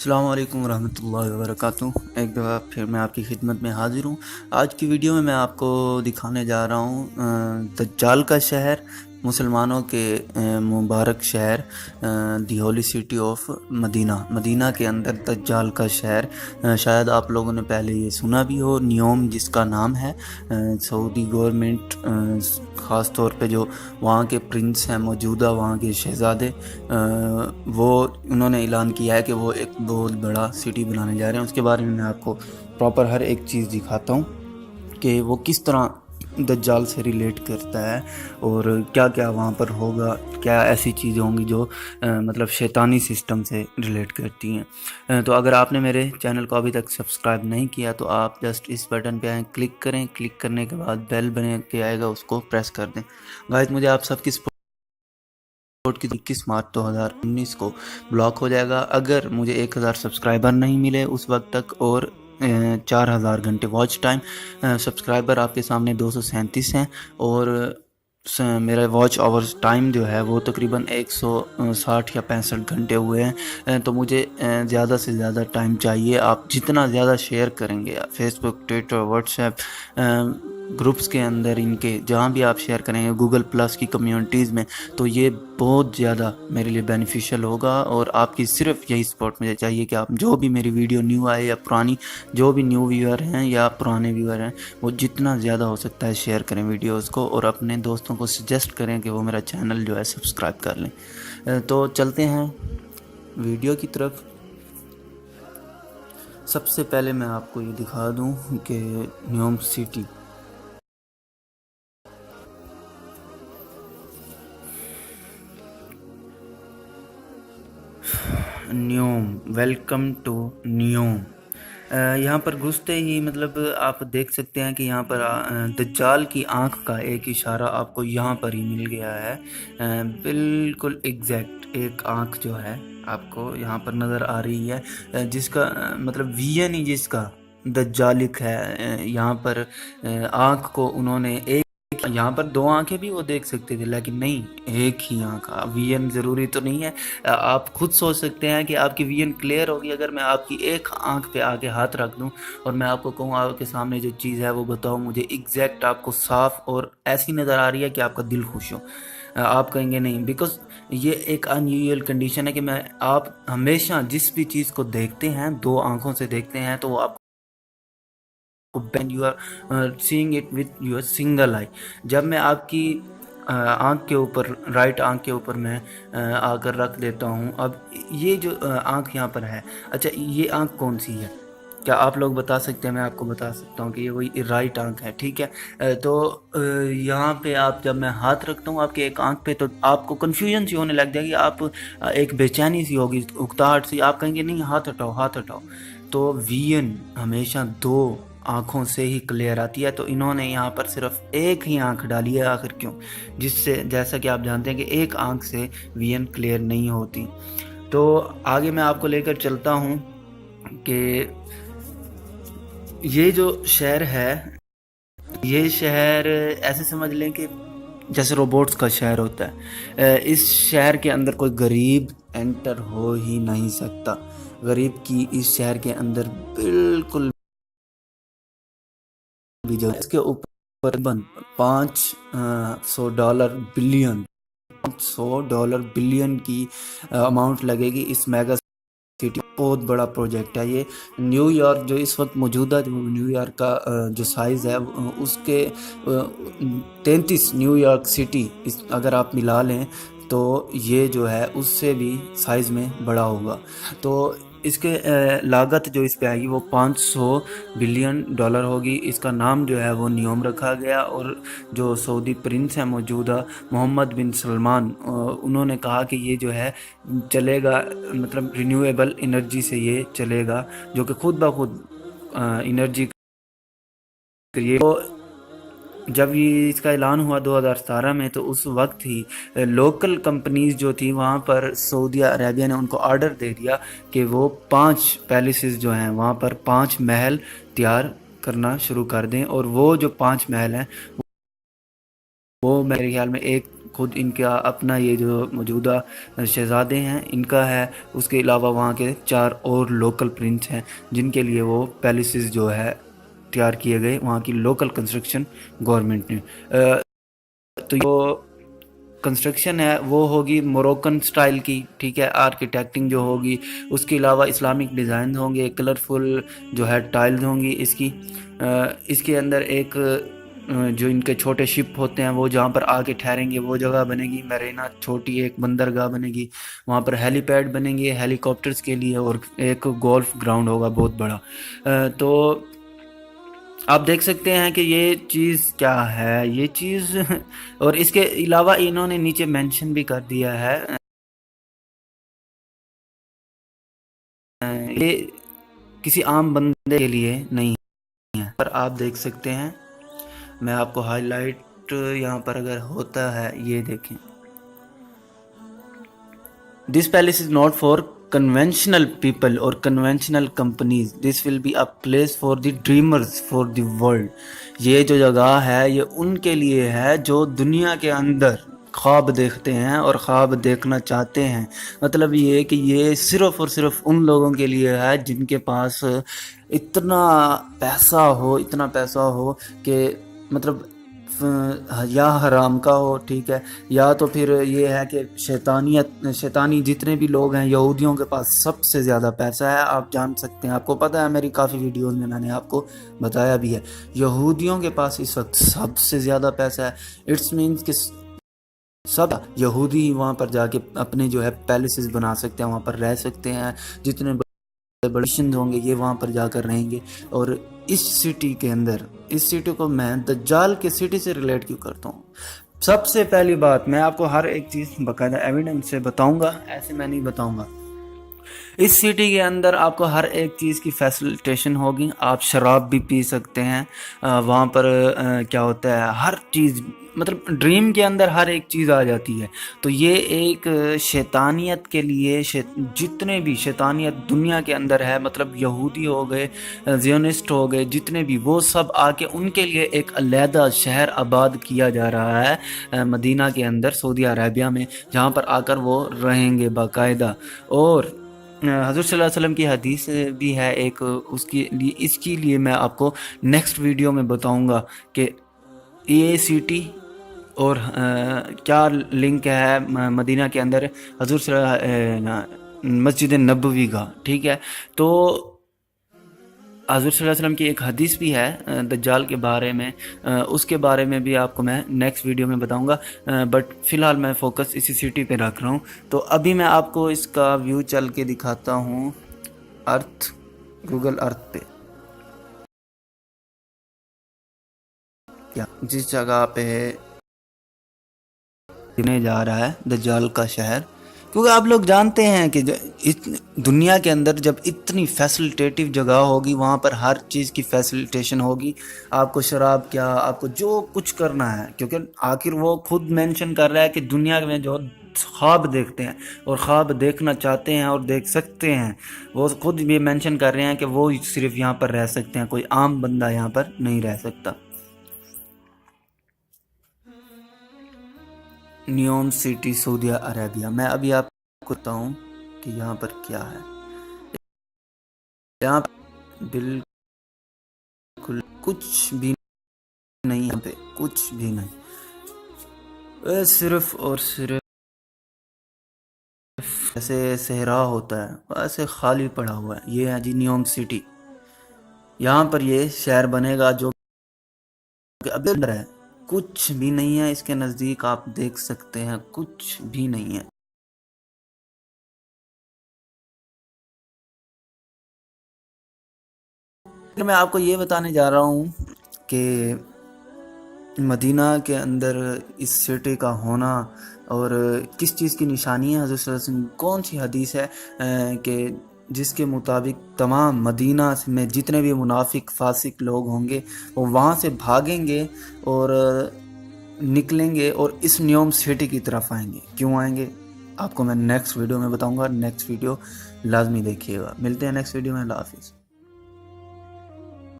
السلام علیکم ورحمۃ اللہ وبرکاتہ۔ ایک دفعہ پھر میں آپ کی خدمت میں حاضر ہوں۔ آج کی ویڈیو میں آپ کو دکھانے جا رہا ہوں دجال کا شہر، مسلمانوں کے مبارک شہر، دی ہولی سٹی آف مدینہ کے اندر دجال کا شہر۔ شاید آپ لوگوں نے پہلے یہ سنا بھی ہو، نیوم جس کا نام ہے۔ سعودی گورنمنٹ خاص طور پہ جو وہاں کے پرنس ہیں، موجودہ وہاں کے شہزادے، وہ انہوں نے اعلان کیا ہے کہ وہ ایک بہت بڑا سٹی بنانے جا رہے ہیں۔ اس کے بارے میں آپ کو پراپر ہر ایک چیز دکھاتا ہوں کہ وہ کس طرح دجال سے ریلیٹ کرتا ہے اور کیا کیا وہاں پر ہوگا، کیا ایسی چیزیں ہوں گی جو مطلب شیطانی سسٹم سے ریلیٹ کرتی ہیں۔ تو اگر آپ نے میرے چینل کو ابھی تک سبسکرائب نہیں کیا تو آپ جسٹ اس بٹن پہ آئیں، کلک کریں، کلک کرنے کے بعد بیل بنے کے آئے گا، اس کو پریس کر دیں۔ گائز مجھے آپ سب کی کی 21 مارچ 2019 کو بلاک ہو جائے گا اگر مجھے 1000 سبسکرائبر نہیں ملے اس وقت تک، اور 4000 گھنٹے واچ ٹائم۔ سبسکرائبر آپ کے سامنے 237 ہیں، اور میرا واچ آورز ٹائم جو ہے وہ تقریباً 160 یا 65 گھنٹے ہوئے ہیں۔ تو مجھے زیادہ سے زیادہ ٹائم چاہیے۔ آپ جتنا زیادہ شیئر کریں گے فیس بک، ٹویٹر، واٹس ایپ گروپس کے اندر، ان کے جہاں بھی آپ شیئر کریں گے، گوگل پلس کی کمیونٹیز میں، تو یہ بہت زیادہ میرے لیے بینیفیشل ہوگا۔ اور آپ کی صرف یہی سپورٹ مجھے چاہیے کہ آپ جو بھی میری ویڈیو نیو آئے یا پرانی، جو بھی نیو ویور ہیں یا پرانے ویور ہیں، وہ جتنا زیادہ ہو سکتا ہے شیئر کریں ویڈیوز کو، اور اپنے دوستوں کو سجیسٹ کریں کہ وہ میرا چینل جو ہے سبسکرائب کر لیں۔ تو چلتے ہیں ویڈیو کی طرف۔ سب سے پہلے میں آپ کو یہ دکھا دوں کہ نیوم سٹی، نیوم، ویلکم ٹو نیوم۔ یہاں پر گھستے ہی مطلب آپ دیکھ سکتے ہیں کہ یہاں پر دجال کی آنکھ کا ایک اشارہ آپ کو یہاں پر ہی مل گیا ہے۔ بالکل ایگزیکٹ ایک آنکھ جو ہے آپ کو یہاں پر نظر آ رہی ہے، جس کا مطلب وی این ہی جس کا دجالک ہے۔ یہاں پر آنکھ کو انہوں نے یہاں پر 2 آنکھیں بھی وہ دیکھ سکتے تھے، لیکن نہیں، ایک ہی آنکھ۔ وی این ضروری تو نہیں ہے، آپ خود سوچ سکتے ہیں کہ آپ کی وی این کلیئر ہوگی اگر میں آپ کی ایک آنکھ پہ آگے ہاتھ رکھ دوں اور میں آپ کو کہوں آپ کے سامنے جو چیز ہے وہ بتاؤ مجھے ایگزیکٹ، آپ کو صاف اور ایسی نظر آ رہی ہے کہ آپ کا دل خوش ہو۔ آپ کہیں گے نہیں، بیکاز یہ ایک انیوژل کنڈیشن ہے کہ آپ ہمیشہ جس بھی چیز کو دیکھتے ہیں 2 آنکھوں سے دیکھتے ہیں تو وہ آپ when you are seeing it with your single eye۔ جب میں آپ کی آنکھ کے اوپر، رائٹ آنکھ کے اوپر میں آ کر رکھ دیتا ہوں، اب یہ جو آنکھ یہاں پر ہے، اچھا یہ آنکھ کون سی ہے؟ کیا آپ لوگ بتا سکتے ہیں؟ میں آپ کو بتا سکتا ہوں کہ یہ وہی رائٹ آنکھ ہے، ٹھیک ہے۔ تو یہاں پہ آپ جب میں ہاتھ رکھتا ہوں آپ کے ایک آنکھ پہ تو آپ کو کنفیوژن سی ہونے لگ جائے گی، آپ ایک بے چینی سی ہوگی، اکتاہٹ سی، آپ کہیں گے نہیں ہاتھ ہٹاؤ، ہاتھ ہٹاؤ۔ تو وی این ہمیشہ 2 آنکھوں سے ہی کلیئر آتی ہے، تو انہوں نے یہاں پر صرف ایک ہی آنکھ ڈالی ہے، آخر کیوں؟ جس سے جیسا کہ آپ جانتے ہیں کہ ایک آنکھ سے وی این کلیئر نہیں ہوتی۔ تو آگے میں آپ کو لے کر چلتا ہوں کہ یہ جو شہر ہے، یہ شہر ایسے سمجھ لیں کہ جیسے روبوٹس کا شہر ہوتا ہے۔ اس شہر کے اندر کوئی غریب انٹر ہو ہی نہیں سکتا۔ غریب کی اس شہر کے اندر بالکل بھی جو اس کے اوپر $500 بلین، $500 بلین کی اماؤنٹ لگے گی اس میگا سٹی۔ بہت بڑا پروجیکٹ ہے یہ۔ نیو یارک جو اس وقت موجودہ جو نیو یارک کا جو سائز ہے اس کے 33 نیو یارک سٹی اگر آپ ملا لیں تو یہ جو ہے اس سے بھی سائز میں بڑا ہوگا۔ تو اس کے لاگت جو اس پہ آئے گی وہ $500 بلین ہوگی۔ اس کا نام جو ہے وہ نیوم رکھا گیا، اور جو سعودی پرنس ہیں موجودہ محمد بن سلمان، انہوں نے کہا کہ یہ جو ہے چلے گا، مطلب رینیویبل انرجی سے یہ چلے گا، جو کہ خود بخود انرجی کریے۔ تو جب یہ اس کا اعلان ہوا 2017 میں تو اس وقت ہی لوکل کمپنیز جو تھی وہاں پر سعودی عربیہ نے ان کو آرڈر دے دیا کہ وہ 5 پیلسز جو ہیں وہاں پر 5 محل تیار کرنا شروع کر دیں، اور وہ جو 5 محل ہیں وہ میرے خیال میں ایک خود ان کا اپنا یہ جو موجودہ شہزادے ہیں ان کا ہے، اس کے علاوہ وہاں کے 4 اور لوکل پرنس ہیں جن کے لیے وہ پیلسز جو ہے تیار کیے گئے وہاں کی لوکل کنسٹرکشن گورنمنٹ نے۔ تو جو کنسٹرکشن ہے وہ ہوگی موروکن سٹائل کی، ٹھیک ہے، آرکیٹیکٹنگ جو ہوگی، اس کے علاوہ اسلامک ڈیزائن ہوں گے، کلرفل جو ہے ٹائلز ہوں گی اس کی۔ اس کے اندر ایک جو ان کے چھوٹے شپ ہوتے ہیں وہ جہاں پر آ کے ٹھہریں گے وہ جگہ بنے گی، میرینا چھوٹی ایک بندرگاہ بنے گی، وہاں پر ہیلی پیڈ بنیں گے ہیلی کاپٹرز کے لیے، اور ایک گولف گراؤنڈ ہوگا بہت بڑا۔ تو آپ دیکھ سکتے ہیں کہ یہ چیز کیا ہے، یہ چیز اور اس کے علاوہ انہوں نے نیچے مینشن بھی کر دیا ہے یہ کسی عام بندے کے لیے نہیں ہے، پر آپ دیکھ سکتے ہیں، میں آپ کو ہائی لائٹ یہاں پر اگر ہوتا ہے یہ دیکھیں، This palace is not for conventional people or conventional companies. This will be a place for the dreamers for the world. یہ جو جگہ ہے یہ ان کے لیے ہے جو دنیا کے اندر خواب دیکھتے ہیں اور خواب دیکھنا چاہتے ہیں۔ مطلب یہ کہ یہ صرف اور صرف ان لوگوں کے لیے ہے جن کے پاس اتنا پیسہ ہو کہ مطلب یا حرام کا ہو، ٹھیک ہے، یا تو پھر یہ ہے کہ شیطانی جتنے بھی لوگ ہیں یہودیوں کے پاس سب سے زیادہ پیسہ ہے۔ آپ جان سکتے ہیں، آپ کو پتہ ہے، میری کافی ویڈیوز میں نے آپ کو بتایا بھی ہے، یہودیوں کے پاس اس وقت سب سے زیادہ پیسہ ہے۔ اٹس مینس کہ سب یہودی وہاں پر جا کے اپنے جو ہے پیلسز بنا سکتے ہیں، وہاں پر رہ سکتے ہیں، جتنے بڑے ہوں گے یہ وہاں پر جا کر رہیں گے۔ اور اس سٹی کے اندر، اس سٹی کو میں دجال کے سٹی سے ریلیٹ کیوں کرتا ہوں؟ سب سے پہلی بات، میں آپ کو ہر ایک چیز باقاعدہ ایویڈنس سے بتاؤں گا، ایسے میں نہیں بتاؤں گا۔ اس سٹی کے اندر آپ کو ہر ایک چیز کی فیسلٹیشن ہوگی، آپ شراب بھی پی سکتے ہیں، وہاں پر کیا ہوتا ہے، ہر چیز مطلب ڈریم کے اندر ہر ایک چیز آ جاتی ہے۔ تو یہ ایک شیطانیت کے لیے جتنے بھی شیطانیت دنیا کے اندر ہے، مطلب یہودی ہو گئے، زیونسٹ ہو گئے، جتنے بھی، وہ سب آ کے ان کے لیے ایک علیحدہ شہر آباد کیا جا رہا ہے مدینہ کے اندر، سعودی عربیہ میں، جہاں پر آ کر وہ رہیں گے باقاعدہ۔ اور حضرت صلی اللہ علیہ وسلم کی حدیث بھی ہے ایک، اس کے لیے میں آپ کو نیکسٹ ویڈیو میں بتاؤں گا کہ یہ سٹی اور کیا لنک ہے مدینہ کے اندر حضور صلی اللہ مسجد نبوی کا، ٹھیک ہے۔ تو حضور صلی اللہ علیہ وسلم کی ایک حدیث بھی ہے دجال کے بارے میں، اس کے بارے میں بھی آپ کو میں نیکسٹ ویڈیو میں بتاؤں گا، بٹ فی الحال میں فوکس اسی سٹی پہ رکھ رہا ہوں۔ تو ابھی میں آپ کو اس کا ویو چل کے دکھاتا ہوں گوگل ارتھ پہ، جس جگہ پہ جا رہا ہے دجال کا شہر، کیونکہ آپ لوگ جانتے ہیں کہ دنیا کے اندر جب اتنی فیسلٹیٹیو جگہ ہوگی وہاں پر ہر چیز کی فیسلٹیشن ہوگی، آپ کو شراب کیا، آپ کو جو کچھ کرنا ہے، کیونکہ آخر وہ خود مینشن کر رہا ہے کہ دنیا میں جو خواب دیکھتے ہیں اور خواب دیکھنا چاہتے ہیں اور دیکھ سکتے ہیں، وہ خود بھی مینشن کر رہے ہیں کہ وہ صرف یہاں پر رہ سکتے ہیں، کوئی عام بندہ یہاں پر نہیں رہ سکتا۔ نیوم سٹی سعودی عربیہ، میں ابھی آپ کو بتاؤں کہ یہاں پر کیا ہے۔ یہاں بالکل کچھ بھی نہیں، یہاں پہ کچھ بھی نہیں، صرف اور صرف ایسے صحرا ہوتا ہے ویسے خالی پڑا ہوا ہے۔ یہ ہے جی نیوم سٹی، یہاں پر یہ شہر بنے گا جو کہ اب اندر ہے، کچھ بھی نہیں ہے اس کے نزدیک، آپ دیکھ سکتے ہیں کچھ بھی نہیں ہے۔ میں آپ کو یہ بتانے جا رہا ہوں کہ مدینہ کے اندر اس سٹی کا ہونا اور کس چیز کی نشانی ہے، حضرت صلی اللہ علیہ وسلم کون سی حدیث ہے کہ جس کے مطابق تمام مدینہ میں جتنے بھی منافق فاسق لوگ ہوں گے وہ وہاں سے بھاگیں گے اور نکلیں گے اور اس نیوم سٹی کی طرف آئیں گے۔ کیوں آئیں گے آپ کو میں نیکسٹ ویڈیو میں بتاؤں گا، نیکسٹ ویڈیو لازمی دیکھیے گا۔ ملتے ہیں نیکسٹ ویڈیو میں، اللہ حافظ۔